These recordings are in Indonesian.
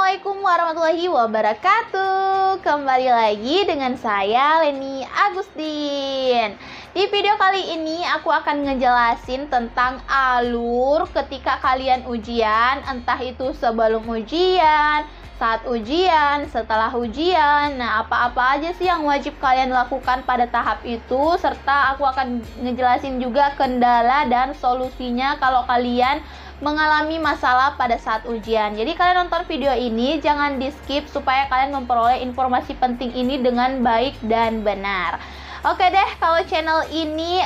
Assalamualaikum warahmatullahi wabarakatuh. Kembali lagi dengan saya Leni Agustin. Di video kali ini aku akan ngejelasin tentang alur ketika kalian ujian, entah itu sebelum ujian, saat ujian, setelah ujian. Nah, apa-apa aja sih yang wajib kalian lakukan pada tahap itu, serta aku akan ngejelasin juga kendala dan solusinya kalau kalian mengalami masalah pada saat ujian. Jadi kalian nonton video ini jangan di skip supaya kalian memperoleh informasi penting ini dengan baik dan benar. Oke deh, kalau channel ini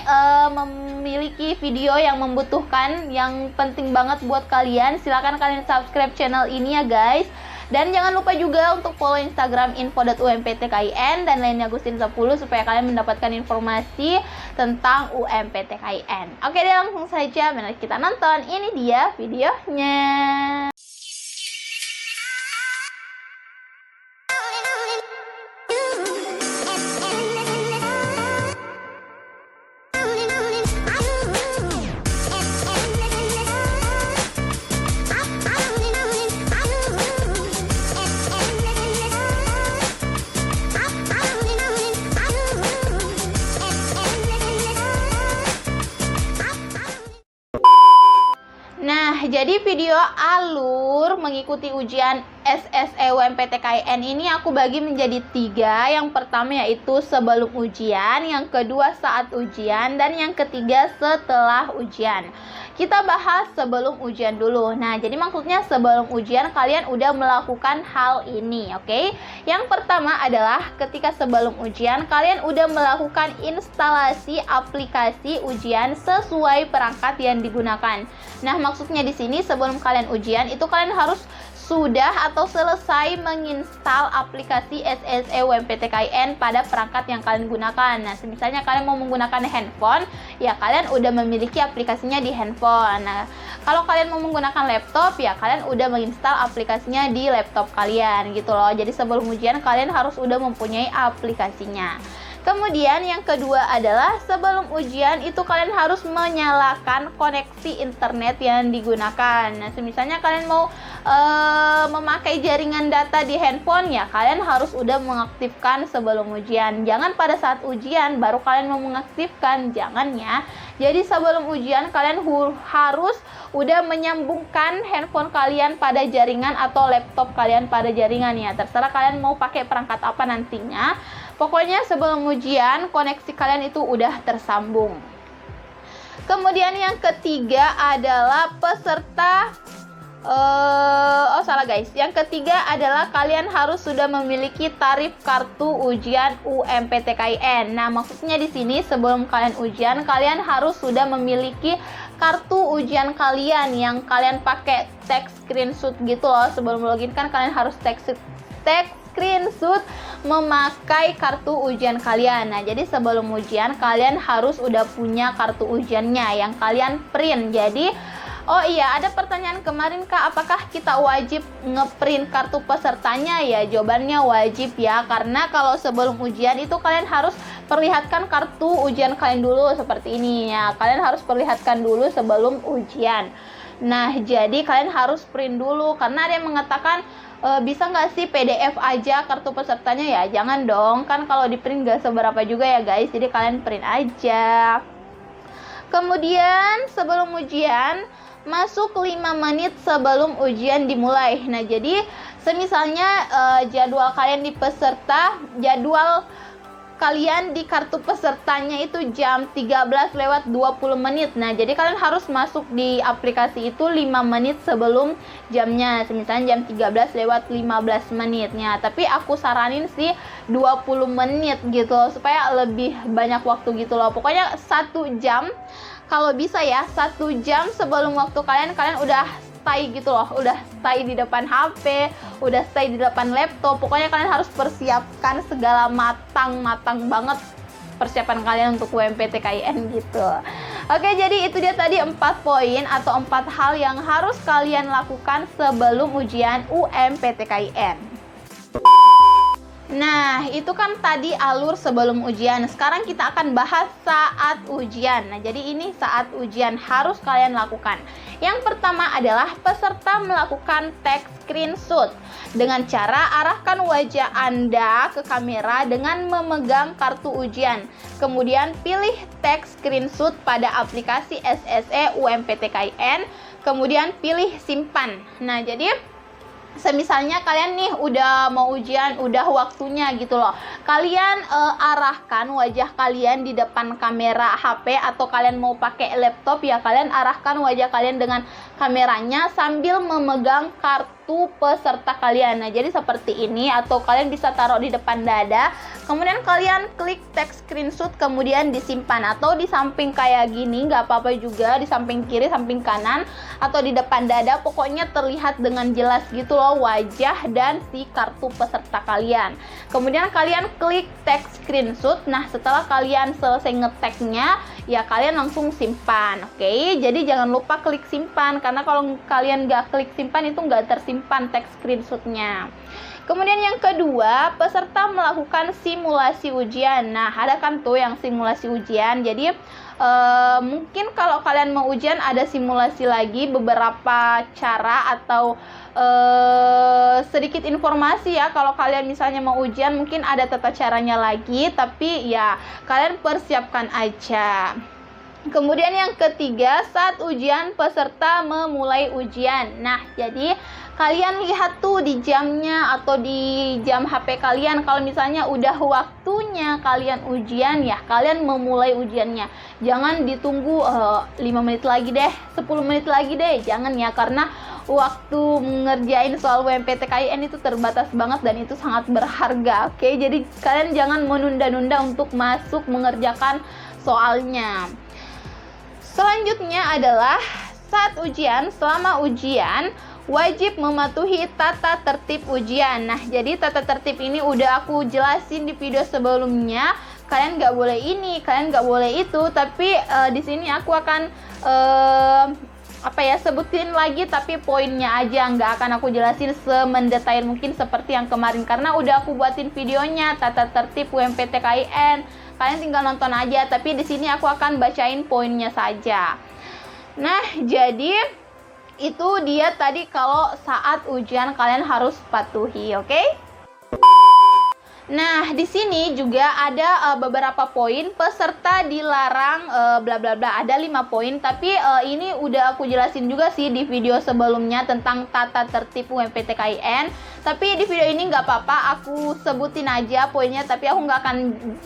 memiliki video yang membutuhkan, yang penting banget buat kalian, silahkan kalian subscribe channel ini ya guys. Dan jangan lupa juga untuk follow Instagram info.umptkIN dan Leni Agustin 10 supaya kalian mendapatkan informasi tentang UMPTKIN. Oke deh, langsung saja mari kita nonton. Ini dia videonya. Nah, jadi video alur mengikuti ujian SSE UMPTKIN ini aku bagi menjadi 3. Yang pertama yaitu sebelum ujian, yang kedua saat ujian, dan yang ketiga setelah ujian. Kita bahas sebelum ujian dulu. Nah, jadi maksudnya sebelum ujian kalian udah melakukan hal ini, oke? Yang pertama adalah ketika sebelum ujian kalian udah melakukan instalasi aplikasi ujian sesuai perangkat yang digunakan. Nah, maksudnya di sini sebelum kalian ujian itu kalian harus sudah atau selesai menginstal aplikasi SSE UMPTKIN pada perangkat yang kalian gunakan. Nah, misalnya kalian mau menggunakan handphone, ya kalian udah memiliki aplikasinya di handphone. Nah, kalau kalian mau menggunakan laptop, ya kalian udah menginstal aplikasinya di laptop kalian gitu loh. Jadi sebelum ujian kalian harus udah mempunyai aplikasinya. Kemudian yang kedua adalah sebelum ujian itu kalian harus menyalakan koneksi internet yang digunakan. Nah, misalnya kalian mau memakai jaringan data di handphone, ya kalian harus udah mengaktifkan sebelum ujian. Jangan pada saat ujian baru kalian mau mengaktifkan, jangan ya. Jadi sebelum ujian kalian harus udah menyambungkan handphone kalian pada jaringan atau laptop kalian pada jaringan ya. Terserah kalian mau pakai perangkat apa nantinya. Pokoknya sebelum ujian koneksi kalian itu udah tersambung. Kemudian yang ketiga adalah peserta Yang ketiga adalah kalian harus sudah memiliki tarif kartu ujian UMPTKIN. Nah, maksudnya di sini sebelum kalian ujian kalian harus sudah memiliki kartu ujian kalian yang kalian pakai text screenshot gitu loh. Sebelum login kan kalian harus text screenshot memakai kartu ujian kalian. Nah, jadi sebelum ujian kalian harus udah punya kartu ujiannya yang kalian print. Jadi oh iya, ada pertanyaan kemarin Kak, apakah kita wajib ngeprint kartu pesertanya? Ya, jawabannya wajib ya, karena kalau sebelum ujian itu kalian harus perlihatkan kartu ujian kalian dulu seperti ini ya. Kalian harus perlihatkan dulu sebelum ujian. Nah, jadi kalian harus print dulu, karena ada yang mengatakan bisa nggak sih PDF aja kartu pesertanya? Ya, jangan dong, kan kalau di print nggak seberapa juga ya guys, jadi kalian print aja. Kemudian sebelum ujian masuk 5 menit sebelum ujian dimulai. Nah, jadi semisalnya jadwal kalian di kartu pesertanya itu jam 13:20. Nah, jadi kalian harus masuk di aplikasi itu 5 menit sebelum jamnya. Misalnya jam 13:15. Tapi aku saranin sih 20 menit gitu supaya lebih banyak waktu gitu loh. Pokoknya 1 jam, kalau bisa ya 1 jam sebelum waktu kalian udah stay gitu loh, udah stay di depan HP, udah stay di depan laptop. Pokoknya kalian harus persiapkan segala matang banget persiapan kalian untuk UMPTKIN gitu. Oke, jadi itu dia tadi 4 poin atau 4 hal yang harus kalian lakukan sebelum ujian UMPTKIN. Nah, itu kan tadi alur sebelum ujian. Sekarang kita akan bahas saat ujian. Nah, jadi ini saat ujian harus kalian lakukan. Yang pertama adalah peserta melakukan take screenshot dengan cara arahkan wajah Anda ke kamera dengan memegang kartu ujian. Kemudian pilih take screenshot pada aplikasi SSE UMPTKIN, kemudian pilih simpan. Nah, jadi semisalnya kalian nih udah mau ujian, udah waktunya gitu loh. Kalian arahkan wajah kalian di depan kamera HP atau kalian mau pakai laptop ya, kalian arahkan wajah kalian dengan kameranya sambil memegang kartu peserta kalian. Nah, jadi seperti ini, atau kalian bisa taruh di depan dada. Kemudian kalian klik take screenshot, kemudian disimpan, atau di samping kayak gini nggak apa-apa juga, di samping kiri, samping kanan, atau di depan dada. Pokoknya terlihat dengan jelas gitu loh wajah dan si kartu peserta kalian. Kemudian kalian klik take screenshot. Nah, setelah kalian selesai ngeteknya ya kalian langsung simpan. Oke, jadi jangan lupa klik simpan, karena kalau kalian nggak klik simpan itu nggak tersimpan take screenshotnya. Kemudian yang kedua, peserta melakukan simulasi ujian. Nah, ada kan tuh yang simulasi ujian. Jadi mungkin kalau kalian mau ujian ada simulasi lagi, beberapa cara atau sedikit informasi ya. Kalau kalian misalnya mau ujian mungkin ada tata caranya lagi, tapi ya kalian persiapkan aja. Kemudian yang ketiga, saat ujian peserta memulai ujian. Nah, jadi kalian lihat tuh di jamnya atau di jam HP kalian, kalau misalnya udah waktunya kalian ujian ya kalian memulai ujiannya. Jangan ditunggu 5 menit lagi deh, 10 menit lagi deh, jangan ya, karena waktu ngerjain soal UMPTKIN itu terbatas banget dan itu sangat berharga. Oke, jadi kalian jangan menunda-nunda untuk masuk mengerjakan soalnya. Selanjutnya adalah saat ujian, selama ujian wajib mematuhi tata tertib ujian. Nah, jadi tata tertib ini udah aku jelasin di video sebelumnya. Kalian nggak boleh ini, kalian nggak boleh itu, tapi di sini aku akan sebutin lagi, tapi poinnya aja, nggak akan aku jelasin semendetail mungkin seperti yang kemarin, karena udah aku buatin videonya tata tertib UMPTKIN. Kalian tinggal nonton aja, tapi di sini aku akan bacain poinnya saja. Nah, jadi itu dia tadi kalau saat ujian kalian harus patuhi, oke? Nah, di sini juga ada beberapa poin peserta dilarang bla bla bla. Ada 5 poin, tapi ini udah aku jelasin juga sih di video sebelumnya tentang tata tertib UMPTKIN. Tapi di video ini nggak apa-apa, aku sebutin aja poinnya, tapi aku nggak akan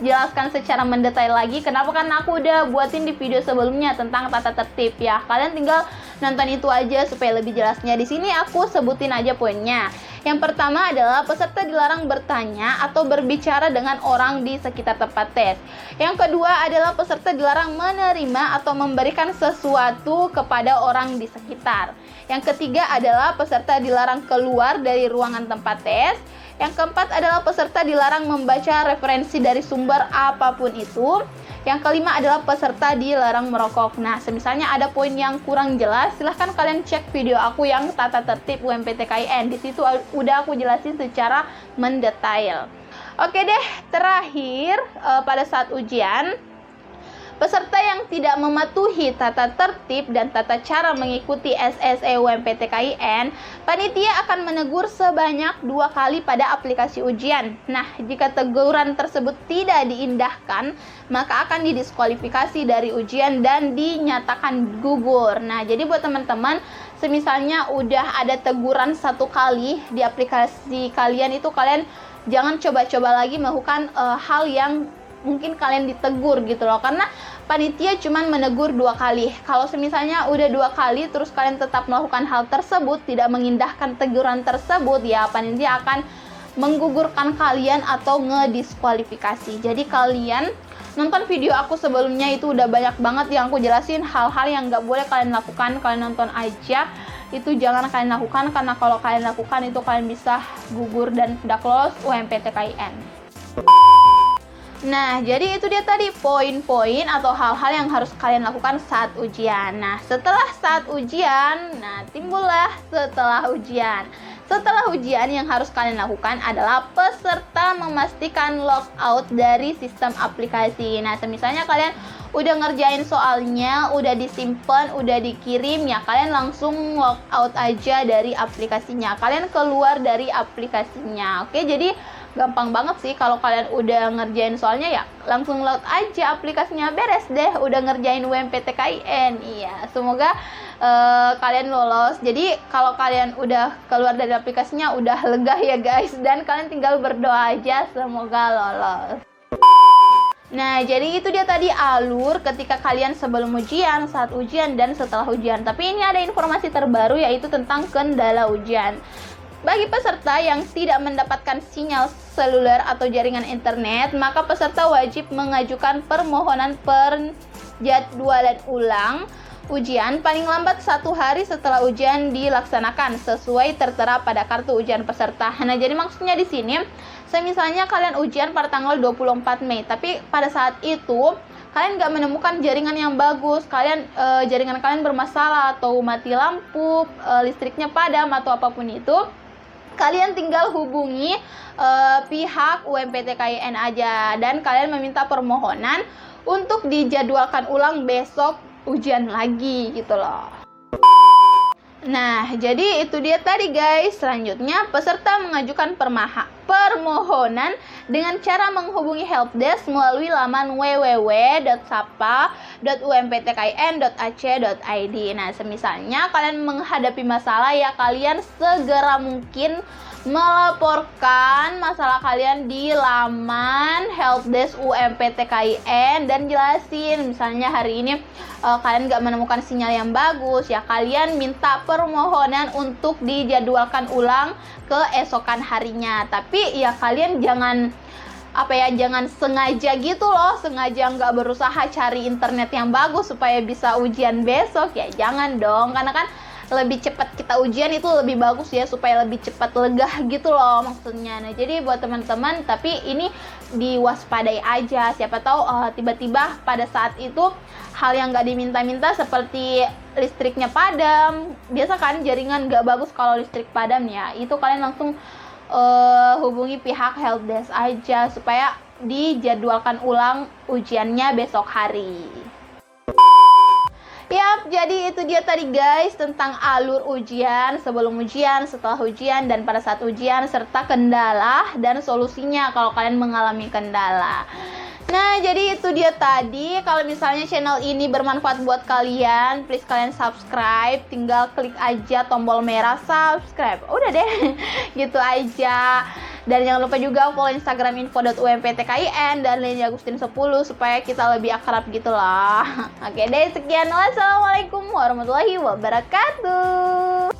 jelaskan secara mendetail lagi. Kenapa? Karena aku udah buatin di video sebelumnya tentang tata tertib ya. Kalian tinggal nonton itu aja supaya lebih jelasnya. Di sini aku sebutin aja poinnya. Yang pertama adalah peserta dilarang bertanya atau berbicara dengan orang di sekitar tempat tes. Yang kedua adalah peserta dilarang menerima atau memberikan sesuatu kepada orang di sekitar. Yang ketiga adalah peserta dilarang keluar dari ruangan tempat tes. Yang keempat adalah peserta dilarang membaca referensi dari sumber apapun itu. Yang kelima adalah peserta dilarang merokok. Nah, semisalnya ada poin yang kurang jelas, silahkan kalian cek video aku yang tata tertib UMPTKIN. Di situ udah aku jelasin secara mendetail. Oke deh, terakhir pada saat ujian, peserta yang tidak mematuhi tata tertib dan tata cara mengikuti SSE UMPTKIN, panitia akan menegur sebanyak 2 kali pada aplikasi ujian. Nah, jika teguran tersebut tidak diindahkan, maka akan didiskualifikasi dari ujian dan dinyatakan gugur. Nah, jadi buat teman-teman, semisalnya udah ada teguran 1 kali di aplikasi kalian, itu kalian jangan coba-coba lagi melakukan hal yang mungkin kalian ditegur gitu loh, karena panitia cuman menegur 2 kali. Kalau misalnya udah 2 kali terus kalian tetap melakukan hal tersebut, tidak mengindahkan teguran tersebut, ya panitia akan menggugurkan kalian atau ngediskualifikasi. Jadi kalian nonton video aku sebelumnya, itu udah banyak banget yang aku jelasin hal-hal yang nggak boleh kalian lakukan. Kalian nonton aja, itu jangan kalian lakukan, karena kalau kalian lakukan itu kalian bisa gugur dan tidak lolos UMPTKIN. Nah, jadi itu dia tadi poin-poin atau hal-hal yang harus kalian lakukan saat ujian. Nah, setelah saat ujian, nah timbullah setelah ujian. Setelah ujian, yang harus kalian lakukan adalah peserta memastikan logout dari sistem aplikasi. Nah, misalnya kalian udah ngerjain soalnya, udah disimpan, udah dikirim, ya kalian langsung logout aja dari aplikasinya. Kalian keluar dari aplikasinya. Oke, jadi gampang banget sih kalau kalian udah ngerjain soalnya, ya langsung load aja aplikasinya, beres deh, udah ngerjain UMPTKIN. Iya, semoga kalian lolos. Jadi kalau kalian udah keluar dari aplikasinya udah lega ya guys, dan kalian tinggal berdoa aja semoga lolos. Nah, jadi itu dia tadi alur ketika kalian sebelum ujian, saat ujian, dan setelah ujian. Tapi ini ada informasi terbaru, yaitu tentang kendala ujian. Bagi peserta yang tidak mendapatkan sinyal seluler atau jaringan internet, maka peserta wajib mengajukan permohonan penjadwalan ulang ujian paling lambat 1 hari setelah ujian dilaksanakan sesuai tertera pada kartu ujian peserta. Nah, jadi maksudnya di sini, misalnya kalian ujian pada tanggal 24 Mei, tapi pada saat itu kalian nggak menemukan jaringan yang bagus, jaringan kalian bermasalah atau mati lampu, listriknya padam atau apapun itu, kalian tinggal hubungi pihak UMPTKIN aja, dan kalian meminta permohonan untuk dijadwalkan ulang besok ujian lagi gitu loh. Nah, jadi itu dia tadi guys. Selanjutnya, peserta mengajukan permohonan dengan cara menghubungi helpdesk melalui laman www.sapa.umptkin.ac.id. Nah, misalnya kalian menghadapi masalah, ya kalian segera mungkin melaporkan masalah kalian di laman helpdesk UMPTKIN dan jelasin, misalnya hari ini kalian nggak menemukan sinyal yang bagus, ya kalian minta permohonan untuk dijadwalkan ulang keesokan harinya. Tapi ya kalian jangan sengaja gitu loh, sengaja nggak berusaha cari internet yang bagus supaya bisa ujian besok, ya jangan dong, karena kan lebih cepat kita ujian itu lebih bagus ya, supaya lebih cepat lega gitu loh maksudnya. Nah, jadi buat teman-teman, tapi ini diwaspadai aja, siapa tahu tiba-tiba pada saat itu hal yang nggak diminta-minta seperti listriknya padam. Biasa kan jaringan nggak bagus kalau listrik padam, ya itu kalian langsung hubungi pihak helpdesk aja supaya dijadwalkan ulang ujiannya besok hari. Yap, jadi itu dia tadi guys tentang alur ujian, sebelum ujian, setelah ujian, dan pada saat ujian, serta kendala dan solusinya kalau kalian mengalami kendala. Nah, jadi itu dia tadi. Kalau misalnya channel ini bermanfaat buat kalian, please kalian subscribe. Tinggal klik aja tombol merah subscribe. Udah deh, gitu aja. Dan jangan lupa juga follow Instagram info.umptkin dan Leni Agustin 10 supaya kita lebih akrab gitu lah. Oke deh, sekian. Wassalamualaikum warahmatullahi wabarakatuh.